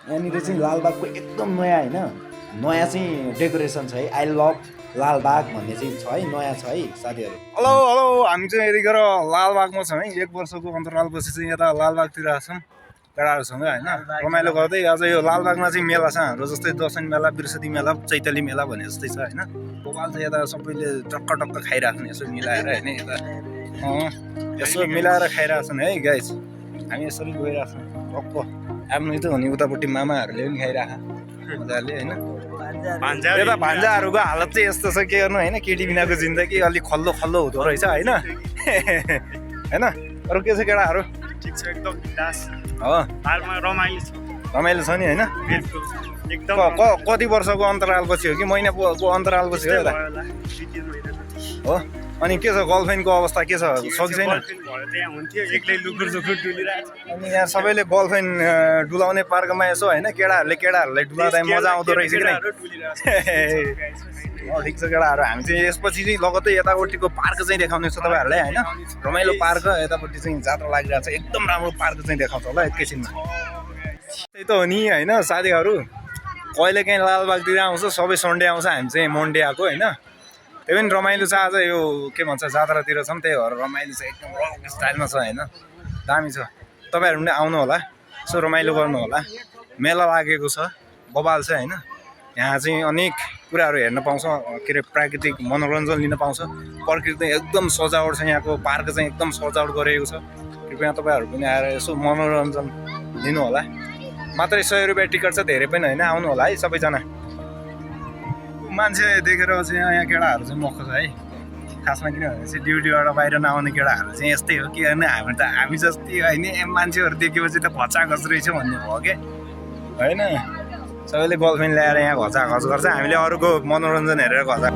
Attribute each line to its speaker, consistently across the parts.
Speaker 1: यहाँनिर चाहिँ लालबागको एकदम नयाँ होइन, नयाँ चाहिँ डेकोरेसन छ है। आई लभ लालबाग भन्ने चाहिँ छ है, नयाँ छ है साथीहरू।
Speaker 2: हेलो हेलो, हामी चाहिँ यतिखेर लालबागमा छौँ है। 1 वर्षको अन्तरालपछि चाहिँ यता लालबागतिर आछौँ केटाहरूसँग होइन, रमाइलो गर्दै। आज यो लालबागमा चाहिँ मेला छ हाम्रो, जस्तै दसैँ मेला, बिर्सदी मेला, चैताली मेला भने जस्तै छ होइन। बबाल चाहिँ यता सबैले टक्क टक्क खाइरहेछन् यसो मिलाएर होइन। यता यसो मिलाएर खाइरहेछन् है गाइस। हामी यसरी गइरहेछौँ टक्क। आफ्नो त हुने उतापट्टि मामाहरूले पनि खाइरह मजाले होइन। यता भान्जाहरूको हालत चाहिँ यस्तो छ, के गर्नु होइन। केटी बिनाको जिन्दगी अलिक खल्लो खल्लो हुँदो रहेछ होइन। होइन अरू के छ केटाहरू?
Speaker 3: ठिक छ, एकदम बिन्दास
Speaker 2: हो, रमाइलो छ नि होइन।
Speaker 3: एकदम
Speaker 2: कति वर्षको अन्तरालपछि हो कि महिनाको अन्तरालपछि हो यता? हो, अनि के छ गर्लफ्रेन्डको अवस्था के छ, छ कि छैन? अनि यहाँ सबैले गर्लफ्रेन्ड डुलाउने पार्कमा यसो होइन, केटाहरूले डुलाउँदा मजा आउँदो रहेछ कि नै। ठिक छ केटाहरू, हामी चाहिँ यसपछि चाहिँ लगत्तै यतापट्टिको पार्क चाहिँ देखाउने छ तपाईँहरूलाई होइन। रमाइलो पार्क यतापट्टि चाहिँ जात्रा लागिरहेको छ, एकदम राम्रो पार्क चाहिँ देखाउँछ होला एकैछिनमा। त्यही त हो नि होइन साथीहरू, कहिले काहीँ लालबागतिर आउँछ, सबै सन्डे आउँछ, हामी चाहिँ मन्डे आएको होइन। त्यही पनि रमाइलो छ। आज यो के भन्छ जात्रातिर छौँ, त्यही भएर रमाइलो छ, एकदम रक स्टाइलमा छ होइन। दामी छ, तपाईँहरू पनि आउनु होला, यसो रमाइलो गर्नु होला। मेला लागेको छ, बबाल छ होइन। यहाँ चाहिँ अनेक कुराहरू हेर्न पाउँछ, के अरे प्राकृतिक मनोरञ्जन लिन पाउँछ। प्रकृति एकदम सजावट छ, यहाँको पार्क चाहिँ एकदम सजावट गरिएको छ। कृपया तपाईँहरू पनि आएर यसो मनोरञ्जन लिनु होला। मात्रै 100 रुपियाँ टिकट छ, धेरै पनि होइन, आउनु होला है सबैजना। मान्छे देखेर चाहिँ यहाँ केटाहरू चाहिँ मख छ है, खासमा। किनभने चाहिँ ड्युटीबाट बाहिर नआउने केटाहरू चाहिँ यस्तै हो कि होइन। हामी जस्तै होइन, मान्छेहरू देखेपछि त घचाघच रहेछ भन्ने भयो क्या होइन। सबैले गर्लफ्रेन्ड ल्याएर यहाँ घचाघच गर्छ, हामीले अरूको मनोरञ्जन हेरेर घचा।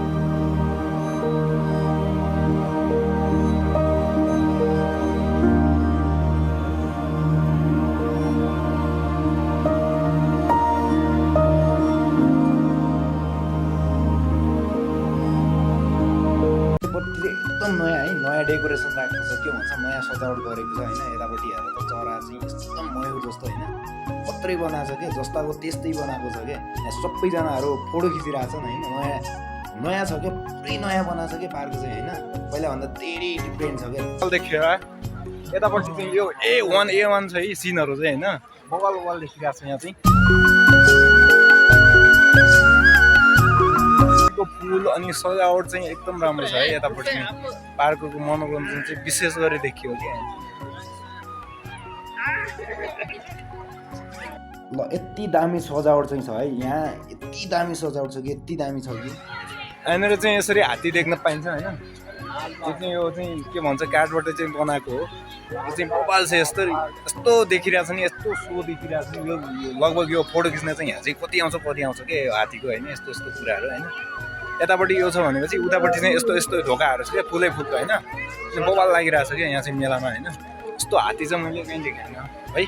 Speaker 1: एकदम नयाँ है, नयाँ डेकोरेसन राखेको छ, के भन्छ नयाँ सजावट गरेको छ होइन। यतापट्टि हेरेर त चरा चाहिँ एकदम मयूर जस्तो होइन, कत्रै बनाएको छ क्या, जस्ताको त्यस्तै बनाएको छ क्या। यहाँ सबैजनाहरू फोटो खिचिरहेछन् होइन। नयाँ छ क्या, पुरै नयाँ बनाएको छ क्या पार्क चाहिँ होइन, पहिलाभन्दा धेरै डिफ्रेन्ट छ क्या।
Speaker 2: देखेर यतापट्टि चाहिँ यो A1 छ है सिनहरू चाहिँ होइन, बबाल देखिरहेको छ यहाँ चाहिँ। फुल अनि सजावट चाहिँ एकदम राम्रो छ है यतापट्टि। पार्कको मनोरञ्जन चाहिँ विशेष गरी देखियो क्या।
Speaker 1: ल यति दामी सजावट चाहिँ छ है यहाँ, यति दामी सजावट छ कि, यति दामी छ कि।
Speaker 2: यहाँनिर चाहिँ यसरी हात्ती देख्न पाइन्छ होइन। यो चाहिँ के भन्छ काठबाट चाहिँ बनाएको हो। यो चाहिँ बबाल छ, यस्तो देखिरहेको छ नि, यस्तो सो देखिरहेको छ नि। यो लगभग यो फोटो खिच्न चाहिँ यहाँ चाहिँ कति आउँछ के यो हात्तीको होइन, यस्तो कुराहरू होइन। यतापट्टि यो छ भनेपछि उतापट्टि चाहिँ यस्तो ढोकाहरू छ क्या, फुलै फुलको होइन। बबाल लागिरहेको छ क्या यहाँ चाहिँ मेलामा होइन। यस्तो हात्ती चाहिँ मैले कहीँ देखेन है।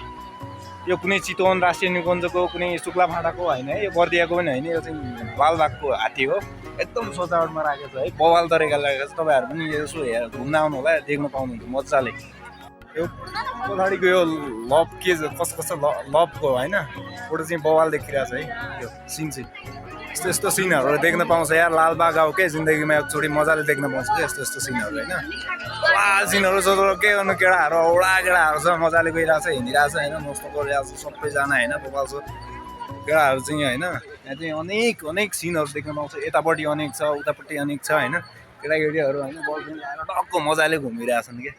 Speaker 2: यो कुनै चितवन राष्ट्रिय निकुञ्जको, कुनै शुक्ला फाँटाको होइन है, यो बर्दियाको पनि होइन, यो चाहिँ लालबागको हात्ती हो। एकदम सजावटमा राखेको छ है, बवाल तरिका लागेको छ। तपाईँहरू पनि यसो घुम्न आउनु होला, देख्न पाउनुहुन्छ मजाले। यो पछाडिको यो लभ के कस्तो लभको होइन फोटो चाहिँ बवाल देखिरहेको छ है। यो सिन चाहिँ यस्तो सिनहरू देख्न पाउँछ यार। लालबाग आऊ के जिन्दगीमा एकचोटि मजाले देख्न पाउँछ क्या यस्तो सिनहरू होइन। सिनहरू छ के गर्नु, केटाहरू औडा केटाहरू छ, मजाले गइरहेको छ, हिँडिरहेको छ होइन, मस्त गरिरहेको छ सबैजना होइन। बबाल छ केटाहरू चाहिँ होइन। यहाँ चाहिँ अनेक सिनहरू देख्न पाउँछ, यतापट्टि अनेक छ, उतापट्टि अनेक छ होइन। केटाकेटीहरू होइन बलफिन ल्याएर टक्क मजाले घुमिरहेछन् कि।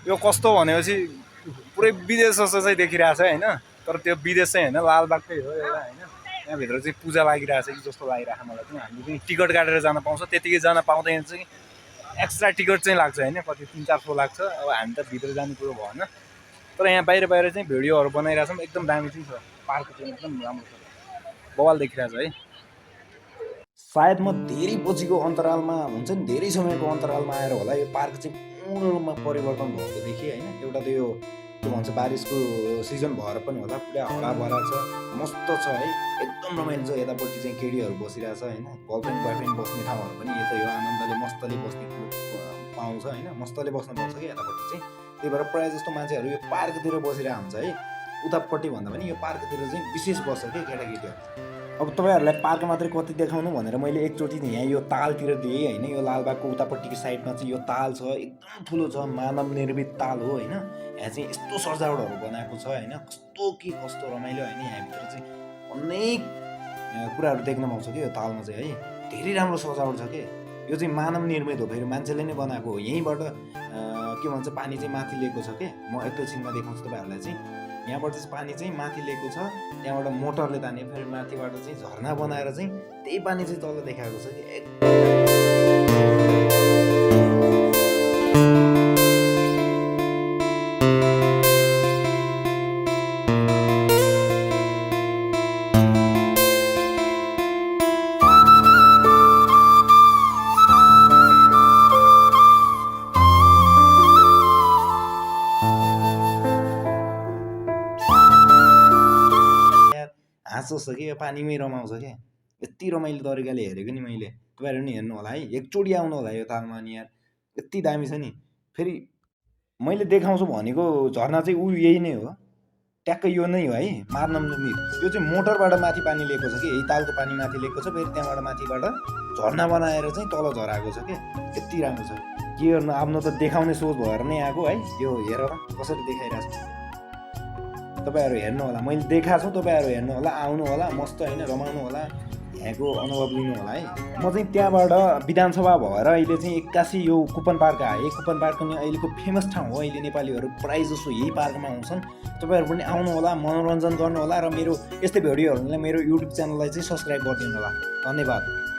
Speaker 2: यो कस्तो भनेपछि पुरै विदेश जस्तो चाहिँ देखिरहेको छ होइन। तर त्यो विदेश चाहिँ होइन, लालबागकै हो एउटा होइन। यहाँभित्र चाहिँ पूजा लागिरहेको छ कि जस्तो लागिरहेको मलाई चाहिँ। हामीले चाहिँ टिकट काटेर जान पाउँछ, त्यतिकै जान पाउँदैन चाहिँ एक्स्ट्रा टिकट चाहिँ लाग्छ होइन, कति 300-400 लाग्छ। अब हामी त भित्र जाने कुरो भएन, तर यहाँ बाहिर चाहिँ भिडियोहरू बनाइरहेछौँ। एकदम दामी चाहिँ छ पार्क चाहिँ, एकदम राम्रो छ, बवाल देखिरहेको छ है।
Speaker 1: सायद म धेरै पछिको अन्तरालमा हुन्छ नि, धेरै समयको अन्तरालमा आएर होला यो पार्क चाहिँ पूर्ण रूपमा परिवर्तन भएको देखेँ होइन। एउटा त यो के भन्छ बारिसको सिजन भएर पनि होला, पुरा हराभरा छ, मस्त छ है, एकदम रमाइलो छ। यतापट्टि चाहिँ केटीहरू बसिरहेको छ होइन, गर्लफ्रेन्ड बोयफ्रेन्ड बस्ने ठाउँहरू पनि यता यो आनन्दले मस्तले बस्ने पाउँछ होइन, मस्तले बस्न पाउँछ कि यतापट्टि चाहिँ। त्यही भएर प्रायः जस्तो मान्छेहरू यो पार्कतिर बसिरहेको हुन्छ है। उतापट्टि भन्दा पनि यो पार्कतिर चाहिँ विशेष बस्छ क्या केटाकेटीहरू। अब तपाईँहरूलाई पार्क मात्रै कति देखाउनु भनेर मैले एकचोटि यहाँ यो तालतिर दिएँ होइन। यो लालबागको उतापट्टिको साइडमा चाहिँ यो ताल छ, एकदम ठुलो छ, मानव निर्मित ताल हो होइन। यहाँ चाहिँ यस्तो सजावटहरू बनाएको छ होइन, कस्तो के कस्तो रमाइलो होइन। यहाँभित्र चाहिँ अनेक कुराहरू देख्न पाउँछ कि यो तालमा चाहिँ है, धेरै राम्रो सजावट छ कि। यो चाहिँ मानव निर्मित हो, फेरि मान्छेले नै बनाएको हो। यहीँबाट के भन्छ पानी चाहिँ माथि लिएको छ के, म एकैछिनमा देखाउँछु तपाईँहरूलाई चाहिँ। यहाँबाट चाहिँ पानी चाहिँ माथि लिएको छ, त्यहाँबाट मोटरले ताने, फेरि माथिबाट चाहिँ झरना बनाएर चाहिँ त्यही पानी चाहिँ तल देखाएको छ कि। हाँसोस् कि यो पानीमै रमाउँछ क्या, यति रमाइलो तरिकाले हेरेको नि मैले। तपाईँहरू पनि हेर्नु होला है, एकचोटि आउनु होला यो तालमा। अनि यार यति दामी छ नि। फेरि मैले देखाउँछु भनेको झरना चाहिँ यही नै हो, ट्याक्कै यो नै हो है, मानव निर्मित। यो चाहिँ मोटरबाट माथि पानी लिएको छ कि, यही तालको पानी माथि लिएको छ, फेरि त्यहाँबाट माथिबाट झरना बनाएर चाहिँ तल झराएको छ क्या। यति राम्रो छ के गर्नु, आफ्नो त देखाउने सोच भएर नै आएको है। यो हेर कसरी देखाइरहेको छु, तपाईँहरू हेर्नु होला। मैले देखाएको छु, तपाईँहरू हेर्नु होला, आउनु होला, मस्त होइन, रमाउनु होला, यहाँको अनुभव लिनु होला है। म चाहिँ त्यहाँबाट विधानसभा भएर अहिले चाहिँ 81 यो कुपन पार्क आएँ। कुपन पार्क पनि अहिलेको फेमस ठाउँ हो, अहिले नेपालीहरू प्रायः जसो यही पार्कमा आउँछन्। तपाईँहरू पनि आउनु होला, मनोरञ्जन गर्नु होला, र मेरो यस्तै भिडियोहरूलाई मेरो युट्युब च्यानललाई चाहिँ सब्सक्राइब गरिदिनु होला। धन्यवाद।